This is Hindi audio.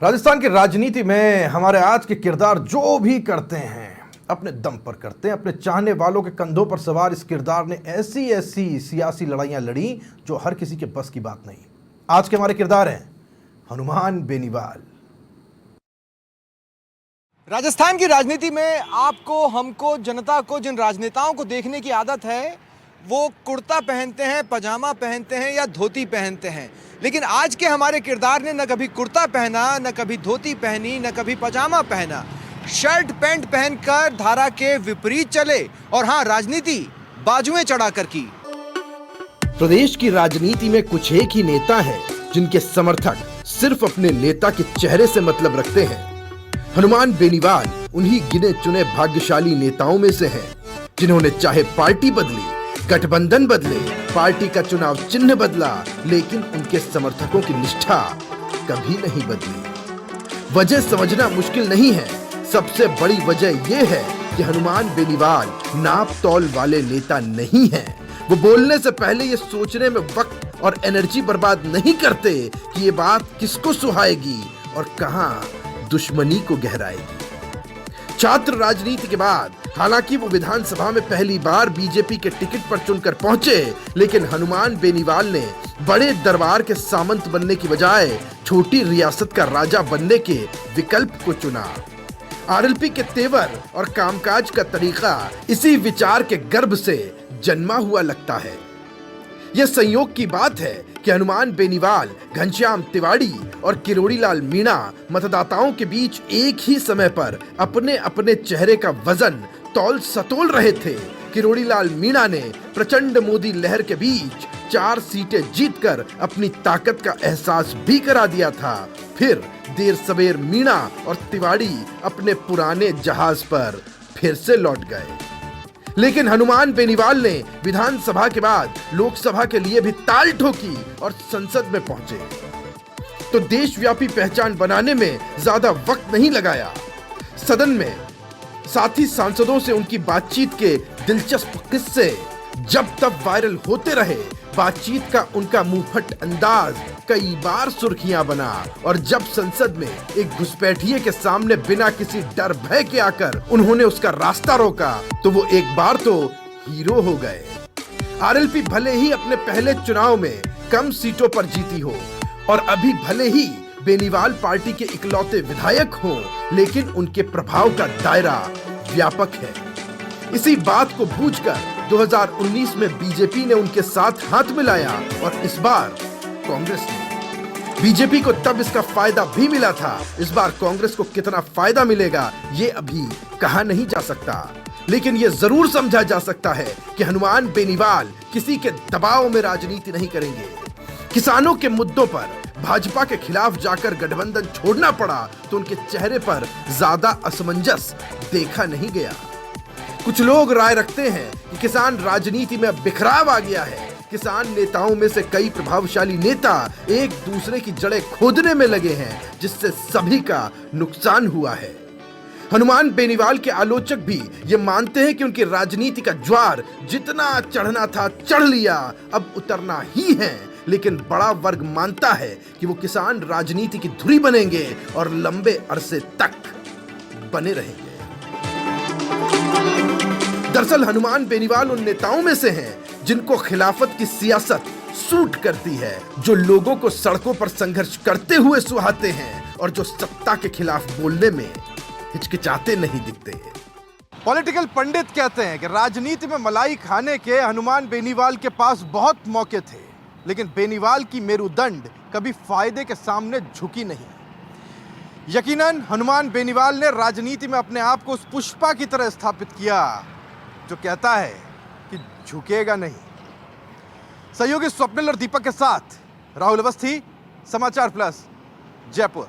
राजस्थान की राजनीति में हमारे आज के किरदार जो भी करते हैं अपने दम पर करते हैं। अपने चाहने वालों के कंधों पर सवार इस किरदार ने ऐसी ऐसी सियासी लड़ाइयां लड़ी जो हर किसी के बस की बात नहीं। आज के हमारे किरदार हैं हनुमान बेनीवाल। राजस्थान की राजनीति में आपको, हमको, जनता को जिन राजनेताओं को देखने की आदत है वो कुर्ता पहनते हैं, पजामा पहनते हैं या धोती पहनते हैं। लेकिन आज के हमारे किरदार ने न कभी कुर्ता पहना, न कभी धोती पहनी, न कभी पजामा पहना। शर्ट पैंट पहनकर धारा के विपरीत चले और हाँ, राजनीति बाजुएं चढ़ाकर की। प्रदेश की राजनीति में कुछ एक ही नेता हैं जिनके समर्थक सिर्फ अपने नेता के चेहरे से मतलब रखते हैं। हनुमान बेनीवाल उन्हीं गिने चुने भाग्यशाली नेताओं में से हैं जिन्होंने चाहे पार्टी बदली, गठबंधन बदले, पार्टी का चुनाव चिन्ह बदला, लेकिन उनके समर्थकों की निष्ठा कभी नहीं बदली। वजह समझना मुश्किल नहीं है। सबसे बड़ी वजह यह है कि हनुमान बेनीवाल नाप तौल वाले नेता नहीं हैं। वो बोलने से पहले ये सोचने में वक्त और एनर्जी बर्बाद नहीं करते कि ये बात किसको सुहाएगी और कहां दुश्मनी को गहराएगी। छात्र राजनीति के बाद हालांकि वो विधानसभा में पहली बार बीजेपी के टिकट पर चुनकर पहुंचे, लेकिन हनुमान बेनीवाल ने बड़े दरबार के सामंत बनने की बजाय छोटी रियासत का राजा बनने के विकल्प को चुना। आरएलपी के तेवर और कामकाज का तरीका इसी विचार के गर्भ से जन्मा हुआ लगता है। यह संयोग की बात है कि हनुमान बेनीवाल, घनश्याम तिवाड़ी और किरोड़ी लाल मीणा मतदाताओं के बीच एक ही समय पर अपने अपने चेहरे का वजन तौल सतोल रहे थे। किरोड़ी लाल मीणा ने प्रचंड मोदी लहर के बीच 4 सीटें जीतकर अपनी ताकत का एहसास भी करा दिया था। फिर देर सवेर मीणा और तिवाड़ी अपने पुराने जहाज पर फिर से लौट गए। लेकिन हनुमान बेनीवाल ने विधानसभा के बाद लोकसभा के लिए भी ताल ठोकी और संसद में पहुंचे तो देशव्यापी पहचान बनाने में ज्यादा वक्त नहीं लगाया। सदन में साथी सांसदों से उनकी बातचीत के दिलचस्प किस्से जब तब वायरल होते रहे। बातचीत का उनका मुंहफट अंदाज कई बार सुर्खियां बना और जब संसद में एक घुसपैठिए के सामने बिना किसी डर भय के आकर उन्होंने उसका रास्ता रोका तो वो एक बार तो हीरो हो गए। आरएलपी भले ही अपने पहले चुनाव में कम सीटों पर जीती हो और अभी भले ही बेनीवाल पार्टी के इकलौते विधायक हों, लेकिन उनके प्रभाव का दायरा व्यापक है। इसी बात को बूझकर 2019 में बीजेपी ने उनके साथ हाथ मिलाया और इस बार कांग्रेस ने। बीजेपी को तब इसका फायदा भी मिला था। इस बार कांग्रेस को कितना फायदा मिलेगा ये अभी कहा नहीं जा सकता, लेकिन ये जरूर समझा जा सकता है कि हनुमान बेनीवाल किसी के दबाव में राजनीति नहीं करेंगे। किसानों के मुद्दों पर भाजपा के खिलाफ जाकर गठबंधन छोड़ना पड़ा तो उनके चेहरे पर ज्यादा असमंजस देखा नहीं गया। कुछ लोग राय रखते हैं कि किसान राजनीति में अब बिखराव आ गया है। किसान नेताओं में से कई प्रभावशाली नेता एक दूसरे की जड़ें खोदने में लगे हैं, जिससे सभी का नुकसान हुआ है। हनुमान बेनीवाल के आलोचक भी ये मानते हैं कि उनकी राजनीति का ज्वार जितना चढ़ना था चढ़ लिया, अब उतरना ही है। लेकिन बड़ा वर्ग मानता है कि वो किसान राजनीति की धुरी बनेंगे और लंबे अरसे तक बने रहेंगे। दरअसल हनुमान बेनीवाल उन नेताओं में से हैं जिनको खिलाफत की सियासत सूट करती है, जो लोगों को सड़कों पर संघर्ष करते हुए सुहाते हैं और जो सत्ता के खिलाफ बोलने में हिचकिचाते नहीं दिखते। पॉलिटिकल पंडित कहते हैं कि राजनीति में मलाई खाने के हनुमान बेनीवाल के पास बहुत मौके थे, लेकिन बेनीवाल की मेरुदंड कभी फायदे के सामने झुकी नहीं। यकीनन हनुमान बेनीवाल ने राजनीति में अपने आप को उस पुष्पा की तरह स्थापित किया जो कहता है कि झुकेगा नहीं। सहयोगी स्वप्निल और दीपक के साथ राहुल अवस्थी, समाचार प्लस, जयपुर।